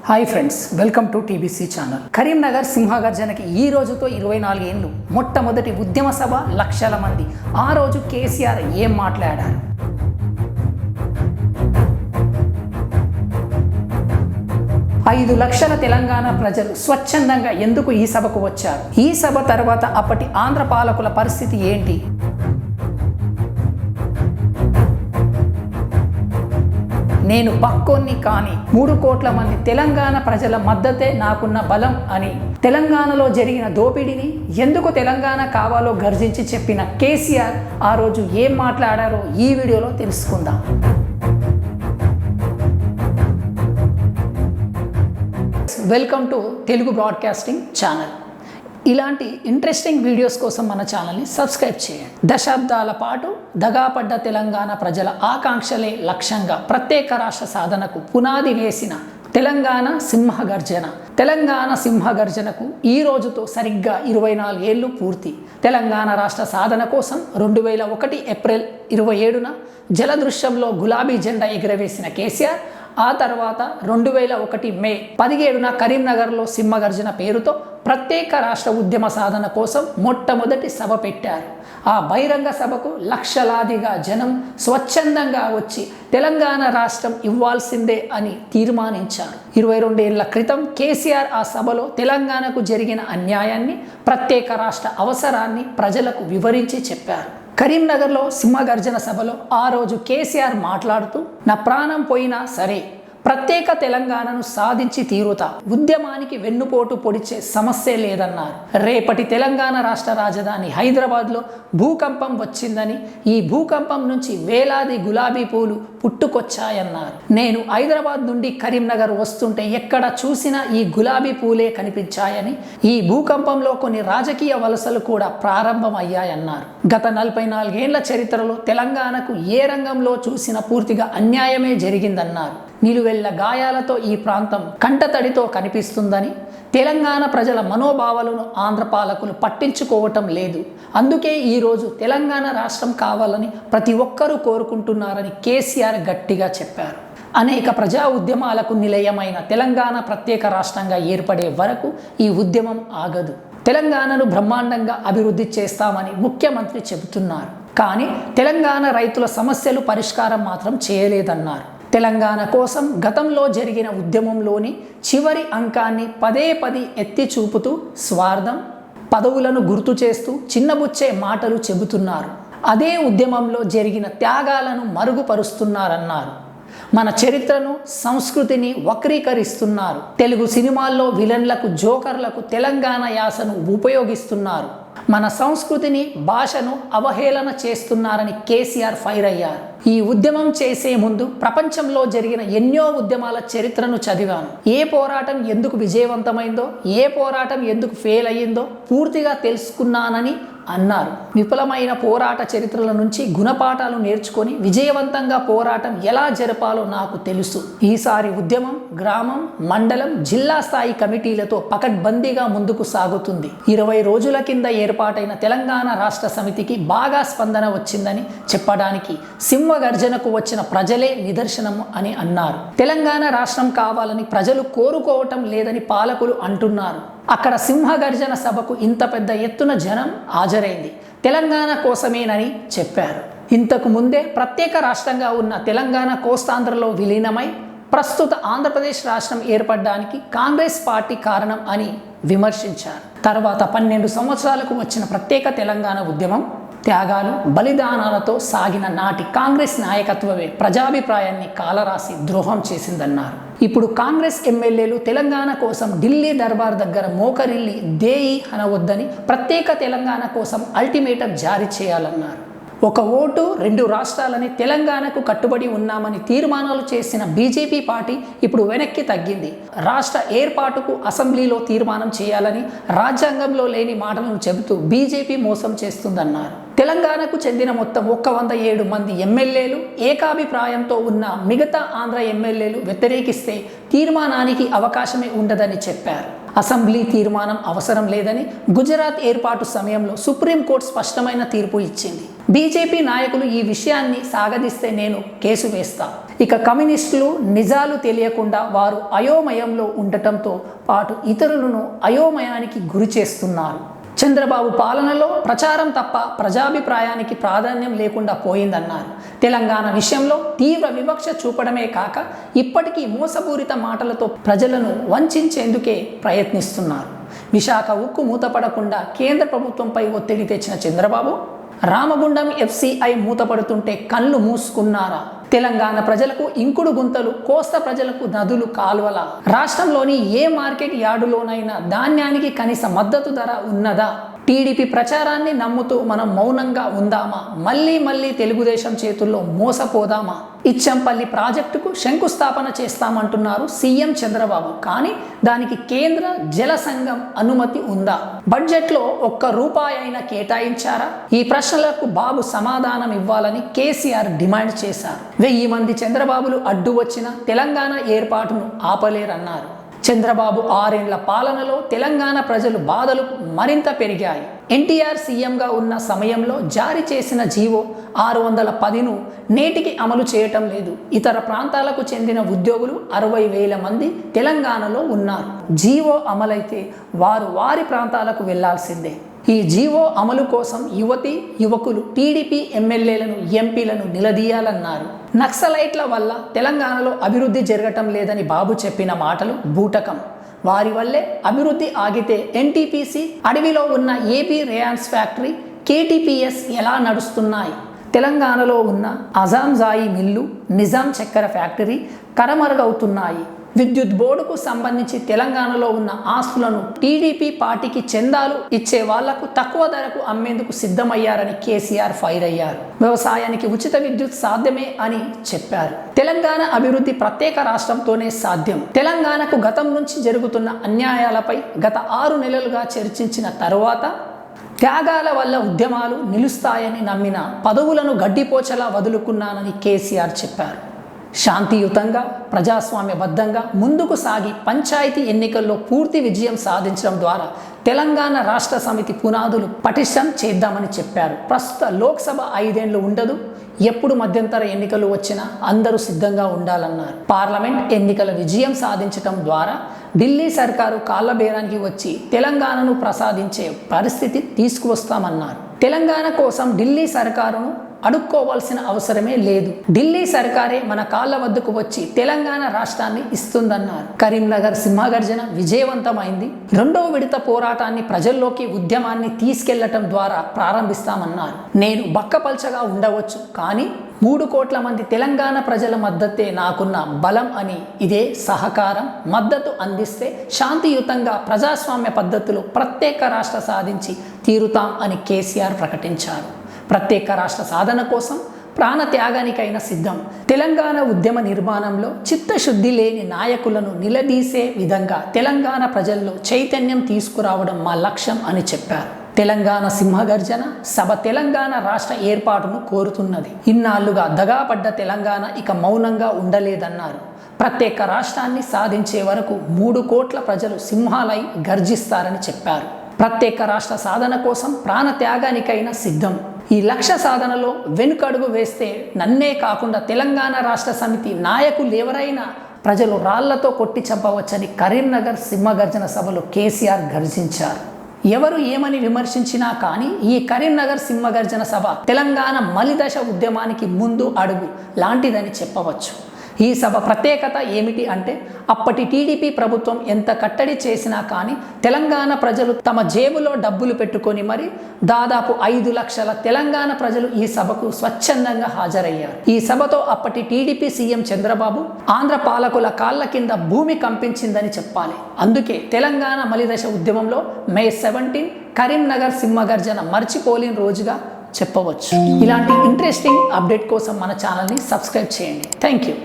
Hi friends, welcome to TBC channel. Karimnagar సింహగర్జనకి ఈ రోజుతో 24 ఏళ్ళు. మొట్టమొదటి ఉద్యమ సభ, లక్షల మంది. ఆ రోజు కేసీఆర్ ఏం మాట్లాడారు? 5 లక్షల తెలంగాణ ప్రజలు స్వచ్ఛందంగా ఎందుకు ఈ సభకు వచ్చారు? ఈ సభ తర్వాత అప్పటి ఆంధ్ర పాలకుల పరిస్థితి ఏంటి? నేను పక్కోన్ని కానీ 3 కోట్ల మంది తెలంగాణ ప్రజల మద్దతే నాకున్న బలం అని తెలంగాణలో జరిగిన దోపిడీని ఎందుకు తెలంగాణ కావాలో గర్జించి చెప్పిన కేసీఆర్ ఆ రోజు ఏం మాట్లాడారో ఈ వీడియోలో తెలుసుకుందాం. Welcome to Telugu broadcasting channel. ఇలాంటి ఇంట్రెస్టింగ్ వీడియోస్ కోసం మన ఛానల్ని సబ్స్క్రైబ్ చేయండి. దశాబ్దాల పాటు దగాపడ్డ తెలంగాణ ప్రజల ఆకాంక్షలే లక్ష్యంగా ప్రత్యేక రాష్ట్ర సాధనకు పునాది వేసిన తెలంగాణ సింహగర్జన. తెలంగాణ సింహగర్జనకు ఈ రోజుతో సరిగ్గా 24 ఏళ్ళు పూర్తి. తెలంగాణ రాష్ట్ర సాధన కోసం 2001 ఏప్రిల్ 27న జలదృశ్యంలో గులాబీ జెండా ఎగురవేసిన కేసీఆర్ ఆ తర్వాత 2001 మే 17న కరీంనగర్లో సింహగర్జన పేరుతో ప్రత్యేక రాష్ట్ర ఉద్యమ సాధన కోసం మొట్టమొదటి సభ పెట్టారు. ఆ బహిరంగ సభకు లక్షలాదిగా జనం స్వచ్ఛందంగా వచ్చి తెలంగాణ రాష్ట్రం ఇవ్వాల్సిందే అని తీర్మానించారు. 22 ఏళ్ల క్రితం కేసీఆర్ ఆ సభలో తెలంగాణకు జరిగిన అన్యాయాన్ని, ప్రత్యేక రాష్ట్ర అవసరాన్ని ప్రజలకు వివరించి చెప్పారు. కరీంనగర్లో సింహగర్జన సభలో ఆ రోజు కేసీఆర్ మాట్లాడుతూ, నా ప్రాణం పోయినా సరే ప్రత్యేక తెలంగాణను సాధించి తీరుతా, ఉద్యమానికి వెన్నుపోటు పొడిచే సమస్యే లేదన్నారు. రేపటి తెలంగాణ రాష్ట్ర రాజధాని హైదరాబాద్లో భూకంపం వచ్చిందని, ఈ భూకంపం నుంచి వేలాది గులాబీ పూలు పుట్టుకొచ్చాయన్నారు. నేను హైదరాబాద్ నుండి కరీంనగర్ వస్తుంటే ఎక్కడ చూసినా ఈ గులాబీ పూలే కనిపించాయని, ఈ భూకంపంలో కొన్ని రాజకీయ వలసలు కూడా ప్రారంభమయ్యాయన్నారు. గత 44 ఏళ్ల చరిత్రలో తెలంగాణకు ఏ రంగంలో చూసినా పూర్తిగా అన్యాయమే జరిగిందన్నారు. నిలువెల్ల గాయాలతో ఈ ప్రాంతం కంటతడితో కనిపిస్తుందని, తెలంగాణ ప్రజల మనోభావాలను ఆంధ్ర పాలకులు పట్టించుకోవటం లేదు, అందుకే ఈరోజు తెలంగాణ రాష్ట్రం కావాలని ప్రతి ఒక్కరూ కోరుకుంటున్నారని కేసీఆర్ గట్టిగా చెప్పారు. అనేక ప్రజా ఉద్యమాలకు నిలయమైన తెలంగాణ ప్రత్యేక రాష్ట్రంగా ఏర్పడే వరకు ఈ ఉద్యమం ఆగదు. తెలంగాణను బ్రహ్మాండంగా అభివృద్ధి చేస్తామని ముఖ్యమంత్రి చెబుతున్నారు. కానీ తెలంగాణ రైతుల సమస్యలు పరిష్కారం మాత్రం చేయలేదన్నారు. తెలంగాణ కోసం గతంలో జరిగిన ఉద్యమంలోని చివరి అంకాన్ని పదే ఎత్తి చూపుతూ స్వార్థం, పదవులను గుర్తు చేస్తూ చిన్నబుచ్చే మాటలు చెబుతున్నారు. అదే ఉద్యమంలో జరిగిన త్యాగాలను మరుగుపరుస్తున్నారన్నారు. మన చరిత్రను, సంస్కృతిని వక్రీకరిస్తున్నారు. తెలుగు సినిమాల్లో విలన్లకు, జోకర్లకు తెలంగాణ యాసను ఉపయోగిస్తున్నారు. మన సంస్కృతిని, భాషను అవహేళన చేస్తున్నారని కేసీఆర్ ఫైర్ అయ్యారు. ఈ ఉద్యమం చేసే ముందు ప్రపంచంలో జరిగిన ఎన్నో ఉద్యమాల చరిత్రను చదివాను. ఏ పోరాటం ఎందుకు విజయవంతమైందో, ఏ పోరాటం ఎందుకు ఫెయిల్ అయ్యిందో పూర్తిగా తెలుసుకున్నానని అన్నారు. విఫలమైన పోరాట చరిత్రల నుంచి గుణపాఠాలు నేర్చుకొని విజయవంతంగా పోరాటం ఎలా జరపాలో నాకు తెలుసు. ఈసారి ఉద్యమం గ్రామం, మండలం, జిల్లా స్థాయి కమిటీలతో పకడ్బందీగా ముందుకు సాగుతుంది. 20 రోజుల కింద ఏర్పాటైన తెలంగాణ రాష్ట్ర సమితికి బాగా స్పందన వచ్చిందని చెప్పడానికి సింహగర్జనకు వచ్చిన ప్రజలే నిదర్శనం అని అన్నారు. తెలంగాణ రాష్ట్రం కావాలని ప్రజలు కోరుకోవటం లేదని పాలకులు అంటున్నారు. అక్కడ సింహగర్జన సభకు ఇంత పెద్ద ఎత్తున జనం హాజరైంది తెలంగాణ కోసమేనని చెప్పారు. ఇంతకు ముందే ప్రత్యేక రాష్ట్రంగా ఉన్న తెలంగాణ కోస్తాంధ్రలో విలీనమై ప్రస్తుత ఆంధ్రప్రదేశ్ రాష్ట్రం ఏర్పడడానికి కాంగ్రెస్ పార్టీ కారణం అని విమర్శించారు. తర్వాత 12 సంవత్సరాలకు వచ్చిన ప్రత్యేక తెలంగాణ ఉద్యమం త్యాగాలు, బలిదానాలతో సాగిన నాటి కాంగ్రెస్ నాయకత్వమే ప్రజాభిప్రాయాన్ని కాలరాసి ద్రోహం చేసిందన్నారు. ఇప్పుడు కాంగ్రెస్ ఎమ్మెల్యేలు తెలంగాణ కోసం ఢిల్లీ దర్బార్ దగ్గర మోకరిల్లి దేయి అనవద్దని, ప్రత్యేక తెలంగాణ కోసం అల్టిమేటం జారీ చేయాలన్నారు. ఒక ఓటు 2 రాష్ట్రాలని తెలంగాణకు కట్టుబడి ఉన్నామని తీర్మానాలు చేసిన బీజేపీ పార్టీ ఇప్పుడు వెనక్కి తగ్గింది. రాష్ట్ర ఏర్పాటుకు అసెంబ్లీలో తీర్మానం చేయాలని రాజ్యాంగంలో లేని మాటలను చెబుతూ బీజేపీ మోసం చేస్తుందన్నారు. తెలంగాణకు చెందిన మొత్తం 107 మంది ఎమ్మెల్యేలు ఏకాభిప్రాయంతో ఉన్న మిగతా ఆంధ్ర ఎమ్మెల్యేలు వ్యతిరేకిస్తే తీర్మానానికి అవకాశమే ఉండదని చెప్పారు. అసెంబ్లీ తీర్మానం అవసరం లేదని గుజరాత్ ఏర్పాటు సమయంలో సుప్రీంకోర్టు స్పష్టమైన తీర్పు ఇచ్చింది. బీజేపీ నాయకులు ఈ విషయాన్ని సాగదీస్తే నేను కేసు వేస్తా, ఇక కమ్యూనిస్టులు నిజాలు తెలియకుండా వారు అయోమయంలో ఉండటంతో పాటు ఇతరులను అయోమయానికి గురి చేస్తున్నారు. చంద్రబాబు పాలనలో ప్రచారం తప్ప ప్రజాభిప్రాయానికి ప్రాధాన్యం లేకుండా పోయిందన్నారు. తెలంగాణ విషయంలో తీవ్ర వివక్ష చూపడమే కాక ఇప్పటికీ మోసపూరిత మాటలతో ప్రజలను వంచేందుకే ప్రయత్నిస్తున్నారు. విశాఖ ఉక్కు మూతపడకుండా కేంద్ర ప్రభుత్వంపై ఒత్తిడి తెచ్చిన చంద్రబాబు రామగుండం FCI మూతపడుతుంటే కళ్ళు మూసుకున్నారా? తెలంగాణ ప్రజలకు ఇంకుడు గుంతలు, కోస్తా ప్రజలకు నదులు కాలువల, రాష్ట్రంలోని ఏ మార్కెట్ యార్డులోనైనా ధాన్యానికి కనీస మద్దతు ధర ఉన్నదా? టీడీపీ ప్రచారాన్ని నమ్ముతూ మనం మౌనంగా ఉందామా? మళ్ళీ తెలుగుదేశం చేతుల్లో మోసపోదామా? ఇచ్చంపల్లి ప్రాజెక్టుకు శంకుస్థాపన చేస్తామంటున్నారు సీఎం చంద్రబాబు. కానీ దానికి కేంద్ర జల సంఘం అనుమతి ఉందా? బడ్జెట్లో ₹1 అయినా కేటాయించారా? ఈ ప్రశ్నలకు బాబు సమాధానం ఇవ్వాలని కేసీఆర్ డిమాండ్ చేశారు. 1000 మంది చంద్రబాబులు అడ్డు వచ్చిన తెలంగాణ ఏర్పాటును ఆపలేరన్నారు. చంద్రబాబు 6 ఏళ్ల పాలనలో తెలంగాణ ప్రజలు బాధలు మరింత పెరిగాయి. ఎన్టీఆర్ సీఎంగా ఉన్న సమయంలో జారీ చేసిన జీవో 610ను నేటికి అమలు చేయటం లేదు. ఇతర ప్రాంతాలకు చెందిన ఉద్యోగులు 60,000 మంది తెలంగాణలో ఉన్నారు. జీవో అమలైతే వారు వారి ప్రాంతాలకు వెళ్లాల్సిందే. ఈ జీవో అమలు కోసం యువకులు టీడీపీ ఎమ్మెల్యేలను, ఎంపీలను నిలదీయాలన్నారు. నక్సలైట్ల వల్ల తెలంగాణలో అభివృద్ధి జరగటం లేదని బాబు చెప్పిన మాటలు బూటకం. వారి వల్లే అభివృద్ధి ఆగితే NTPC, అడవిలో ఉన్న AP రేయాన్స్ ఫ్యాక్టరీ, KTPS ఎలా నడుస్తున్నాయి? తెలంగాణలో ఉన్న అజాంజాయి మిల్లు, నిజాం చక్కెర ఫ్యాక్టరీ కరమరుగవుతున్నాయి. విద్యుత్ బోర్డుకు సంబంధించి తెలంగాణలో ఉన్న ఆస్తులను టీడీపీ పార్టీకి చందాలు ఇచ్చే వాళ్లకు తక్కువ ధరకు అమ్మేందుకు సిద్ధమయ్యారని కేసీఆర్ ఫైర్ అయ్యారు. వ్యవసాయానికి ఉచిత విద్యుత్ సాధ్యమే అని చెప్పారు. తెలంగాణ అభివృద్ధి ప్రత్యేక రాష్ట్రంతోనే సాధ్యం. తెలంగాణకు గతం నుంచి జరుగుతున్న అన్యాయాలపై గత 6 నెలలుగా చర్చించిన తరువాత త్యాగాల వల్ల ఉద్యమాలు నిలుస్తాయని నమ్మిన పదవులను గడ్డిపోచలా వదులుకున్నానని కేసీఆర్ చెప్పారు. శాంతియుతంగా, ప్రజాస్వామ్యబద్ధంగా ముందుకు సాగి పంచాయతీ ఎన్నికల్లో పూర్తి విజయం సాధించడం ద్వారా తెలంగాణ రాష్ట్ర సమితి పునాదులు పటిష్టం చేద్దామని చెప్పారు. ప్రస్తుత లోక్సభ 5 ఏళ్లు ఉండదు. ఎప్పుడు మధ్యంతర ఎన్నికలు వచ్చినా అందరూ సిద్ధంగా ఉండాలన్నారు. పార్లమెంట్ ఎన్నికల విజయం సాధించడం ద్వారా ఢిల్లీ సర్కారు కాళ్ళబేరానికి వచ్చి తెలంగాణను ప్రసాదించే పరిస్థితి తీసుకువస్తామన్నారు. తెలంగాణ కోసం ఢిల్లీ సర్కారును అడుక్కోవాల్సిన అవసరమే లేదు. ఢిల్లీ సర్కారే మన కాళ్ళ వద్దకు వచ్చి తెలంగాణ రాష్ట్రాన్ని ఇస్తుందన్నారు. కరీంనగర్ సింహగర్జన విజయవంతమైంది. 2వ విడత పోరాటాన్ని ప్రజల్లోకి, ఉద్యమాన్ని తీసుకెళ్లటం ద్వారా ప్రారంభిస్తామన్నారు. నేను బక్కపల్చగా ఉండవచ్చు, కానీ 3 కోట్ల మంది తెలంగాణ ప్రజల మద్దతే నాకున్న బలం అని, ఇదే సహకారం, మద్దతు అందిస్తే శాంతియుతంగా ప్రజాస్వామ్య పద్ధతిలో ప్రత్యేక రాష్ట్ర సాధించి తీరుతాం అని కేసీఆర్ ప్రకటించారు. ప్రత్యేక రాష్ట్ర సాధన కోసం ప్రాణత్యాగానికైనా సిద్ధం. తెలంగాణ ఉద్యమ నిర్మాణంలో చిత్తశుద్ధి లేని నాయకులను నిలదీసే విధంగా తెలంగాణ ప్రజల్లో చైతన్యం తీసుకురావడం మా లక్ష్యం అని చెప్పారు. తెలంగాణ సింహగర్జన సభ తెలంగాణ రాష్ట్ర ఏర్పాటును కోరుతున్నది. ఇన్నాళ్లుగా దగాపడ్డ తెలంగాణ ఇక మౌనంగా ఉండలేదన్నారు. ప్రత్యేక రాష్ట్రాన్ని సాధించే వరకు 3 కోట్ల ప్రజలు సింహాలై గర్జిస్తారని చెప్పారు. ప్రత్యేక రాష్ట్ర సాధన కోసం ప్రాణత్యాగానికైనా సిద్ధం. ఈ లక్ష్య సాధనలో వెనుకడుగు వేస్తే నన్నే కాకుండా తెలంగాణ రాష్ట్ర సమితి నాయకులు ఎవరైనా ప్రజలు రాళ్లతో కొట్టి చంపవచ్చని కరీంనగర్ సింహగర్జన సభలో కేసీఆర్ గర్జించారు. ఎవరు ఏమని విమర్శించినా కానీ ఈ కరీంనగర్ సింహగర్జన సభ తెలంగాణ మలిదశ ఉద్యమానికి ముందు అడుగు లాంటిదని చెప్పవచ్చు. ఈ సభ ప్రత్యేకత ఏమిటి అంటే, అప్పటి టీడీపీ ప్రభుత్వం ఎంత కట్టడి చేసినా కానీ తెలంగాణ ప్రజలు తమ జేబులో డబ్బులు పెట్టుకొని మరి దాదాపు 5 లక్షల తెలంగాణ ప్రజలు ఈ సభకు స్వచ్ఛందంగా హాజరయ్యారు. ఈ సభతో అప్పటి టీడీపీ సీఎం చంద్రబాబు, ఆంధ్ర పాలకుల కాళ్ళ కింద భూమి కంపించిందని చెప్పాలి. అందుకే తెలంగాణ మలిదశ ఉద్యమంలో May 17 కరీంనగర్ సింహగర్జన మర్చిపోలేని రోజుగా చెప్పవచ్చు. ఇలాంటి ఇంట్రెస్టింగ్ అప్డేట్ కోసం మన ఛానల్ని సబ్స్క్రైబ్ చేయండి. Thank you.